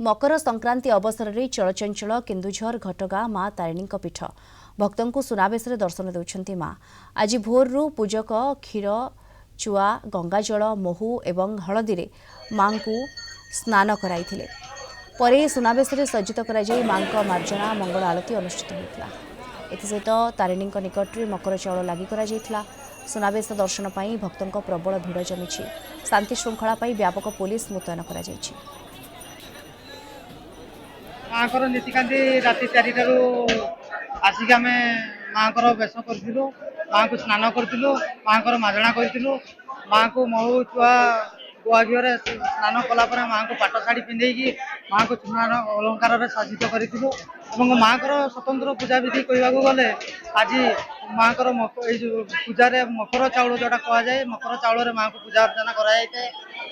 मकर संक्रांति अवसर में चलचंचल केन्दुझर घटगां मां तारिणी पीठ भक्तों को सुनावेश दर्शन देउछंती मां। आज भोरु पूजक क्षीर चुआ गंगाजल महू एवं हलदी रे मां को स्नान कराइथिले। परे सुनावेश सज्जित कराई मां मार्जना मंगल आरती अनुष्ठित होता। एसत तारिणी निकट में मकर चाउल लगी करा। सुनावेश दर्शन पर भक्तों प्रबल भिड़ जमी। शांति श्रृंखला व्यापक पुलिस मुतयन करा। माँ नीतिकांति राति 4 आसिक आम माँ बेश करूँ माँ को स्नान करूँ माँ माजणा करूँ माँ को महू छुआ गुआ घीर स्नान कलापर माँ को पाट शाढ़ी पिंधेकी माँ को चूना अलंकार सज्जित करूँ माँ स्वतंत्र पूजा विधि कहवाक गले आज माँ पूजा मकर चाउल जोटा कहुए मकर चाउल माँ को पूजा अर्चना कराए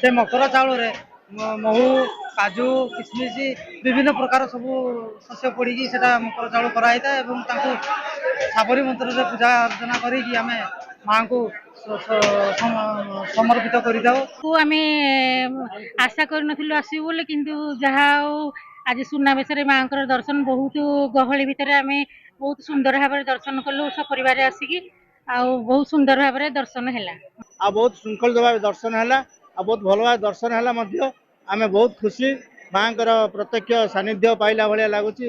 से मकर चाउल महू काजू किशमिश विभिन्न प्रकार सब शस्य पड़ी मकर चाउल कराई साबरी मंत्र से पूजा अर्चना करी आम माँ को समर्पित आम आशा कर आसबू बोले किंतु जहा आज सुनावेश माँ दर्शन बहुत गहली भितर आम बहुत सुंदर भाव दर्शन कलु सपरिवार आसिकी बहुत सुंदर भाव दर्शन है बहुत श्रृंखलित भाव दर्शन है बहुत भल भाव दर्शन है आम बहुत खुशी माँ प्रत्यक्ष सानिध्य पाइला भाया लगुच।